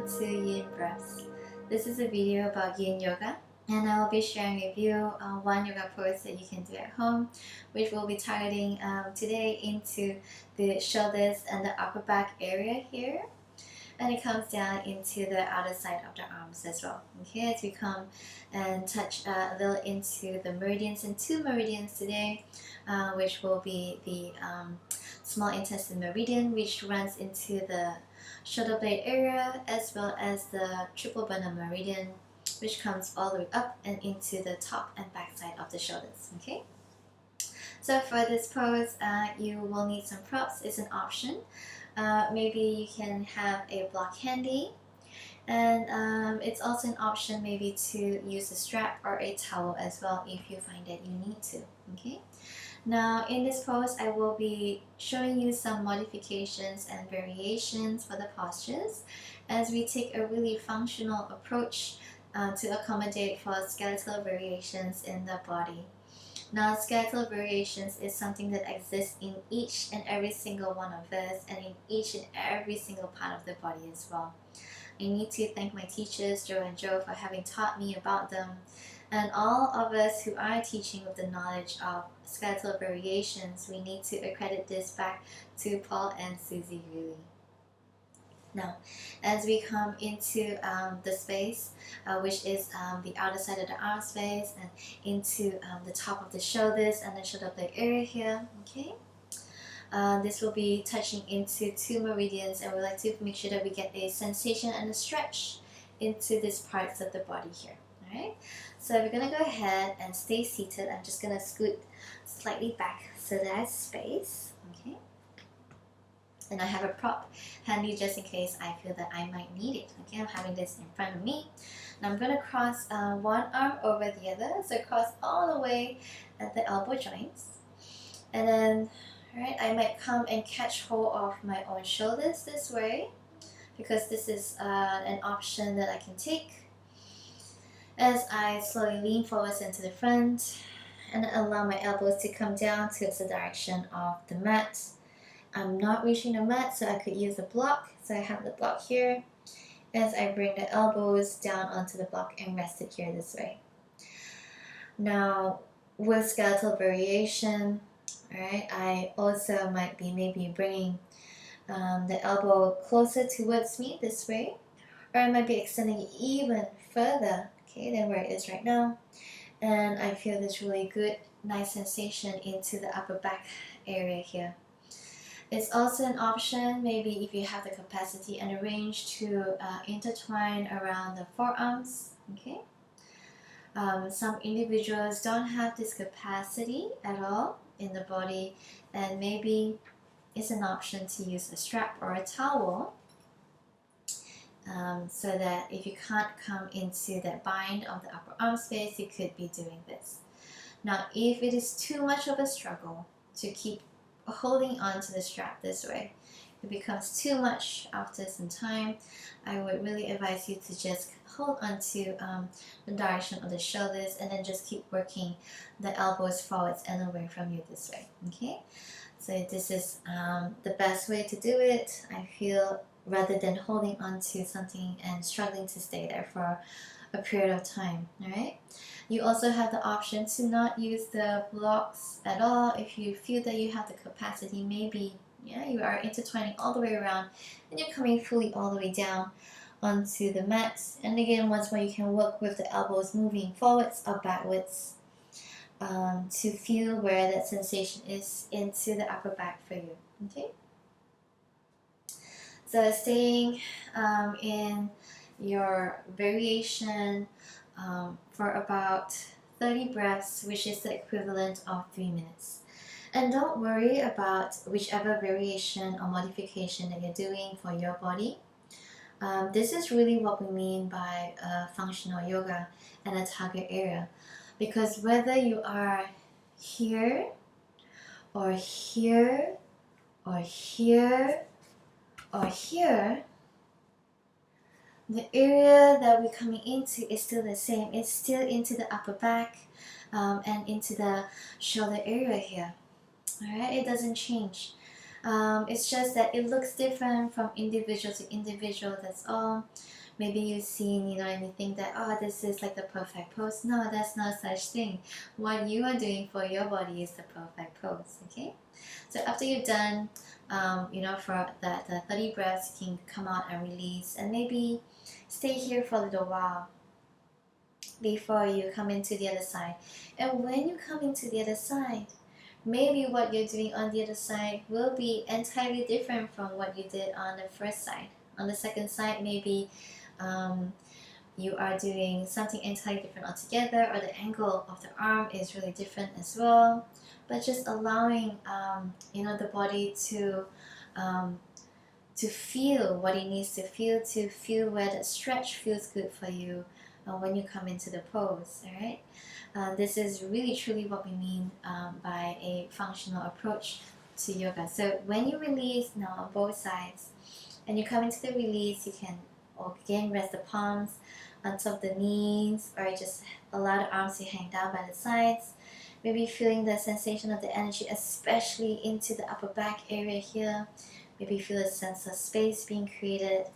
welcome to Yin Breaths. This is a video about Yin Yoga, and I will be sharing with you one yoga pose that you can do at home, which will be targeting today into the shoulders and the upper back area here, and it comes down into the outer side of the arms as well. Okay, as we come and touch a little into the meridians and two meridians today, which will be the small intestine meridian, which runs into the shoulder blade area, as well as the triple bundle meridian, which comes all the way up and into the top and back side of the shoulders. Okay, so for this pose, you will need some props. It's an option. Maybe you can have a block handy, and it's also an option maybe to use a strap or a towel as well if you find that you need to. Okay, now in this pose I will be showing you some modifications and variations for the postures as we take a really functional approach to accommodate for skeletal variations in the body. Now, skeletal variations is something that exists in each and every single one of us and in each and every single part of the body as well. I need to thank my teachers, Joe and Joe, for having taught me about them, and all of us who are teaching with the knowledge of skeletal variations. We need to accredit this back to Paul and Susie, really. Now, as we come into the space, which is the outer side of the arm space, and into the top of the shoulders and the shoulder blade area here, okay? This will be touching into two meridians, and we like to make sure that we get a sensation and a stretch into these parts of the body here, alright? So we're going to go ahead and stay seated. I'm just going to scoot slightly back so there's space, okay? And I have a prop handy just in case I feel that I might need it. Okay, I'm having this in front of me. Now I'm going to cross one arm over the other, so cross all the way at the elbow joints. And then, alright, I might come and catch hold of my own shoulders this way, because this is an option that I can take as I slowly lean forwards into the front and allow my elbows to come down towards the direction of the mat. I'm not reaching the mat, so I could use a block. So I have the block here as I bring the elbows down onto the block and rest it here this way. Now, with skeletal variation, alright, I also might be maybe bringing the elbow closer towards me this way, or I might be extending it even further, okay, than where it is right now. And I feel this really good, nice sensation into the upper back area here. It's also an option, maybe if you have the capacity and the range, to intertwine around the forearms. Okay. Some individuals don't have this capacity at all in the body, and maybe it's an option to use a strap or a towel, so that if you can't come into that bind of the upper arm space, you could be doing this. Now, if it is too much of a struggle to keep holding on to the strap this way, it becomes too much after some time, I would really advise you to just hold on to the direction of the shoulders and then just keep working the elbows forwards and away from you this way. Okay, so this is the best way to do it, I feel, rather than holding on to something and struggling to stay there for a period of time. Alright, you also have the option to not use the blocks at all if you feel that you have the capacity. Maybe you are intertwining all the way around and you're coming fully all the way down onto the mat. And again, once more, you can work with the elbows moving forwards or backwards to feel where that sensation is into the upper back for you. Okay, so staying in your variation for about 30 breaths, which is the equivalent of 3 minutes. And don't worry about whichever variation or modification that you're doing for your body. This is really what we mean by functional yoga and a target area, because whether you are here or here or here or here, the area that we're coming into is still the same. It's still into the upper back and into the shoulder area here. Alright, it doesn't change. It's just that it looks different from individual to individual, that's all. Maybe you've seen, and you think that, oh, this is like the perfect pose. No, that's not such thing. What you are doing for your body is the perfect pose, okay? So after you've done, for the 30 breaths, you can come out and release, and maybe stay here for a little while before you come into the other side. And when you come into the other side, maybe what you're doing on the other side will be entirely different from what you did on the first side. On the second side, maybe you are doing something entirely different altogether, or the angle of the arm is really different as well. But just allowing the body to feel what it needs to feel where the stretch feels good for you when you come into the pose. All right. This is really truly what we mean by a functional approach to yoga. So when you release now on both sides, and you come into the release, you can again rest the palms on top of the knees, or just allow the arms to hang down by the sides. Maybe feeling the sensation of the energy, especially into the upper back area here. Maybe feel a sense of space being created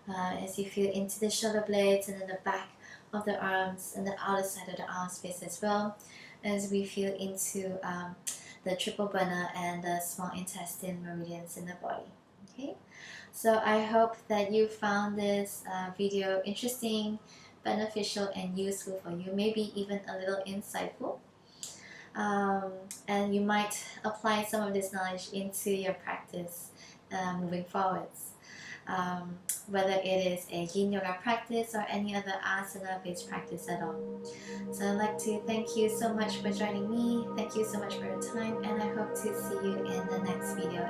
as you feel into the shoulder blades, and then the back of the arms and the outer side of the arm space as well, as we feel into the triple burner and the small intestine meridians in the body. Okay, so I hope that you found this video interesting, beneficial, and useful for you, maybe even a little insightful. And you might apply some of this knowledge into your practice moving forwards. Whether it is a yin yoga practice or any other asana based practice at all. So I'd like to thank you so much for joining me. Thank you so much for your time, and I hope to see you in the next video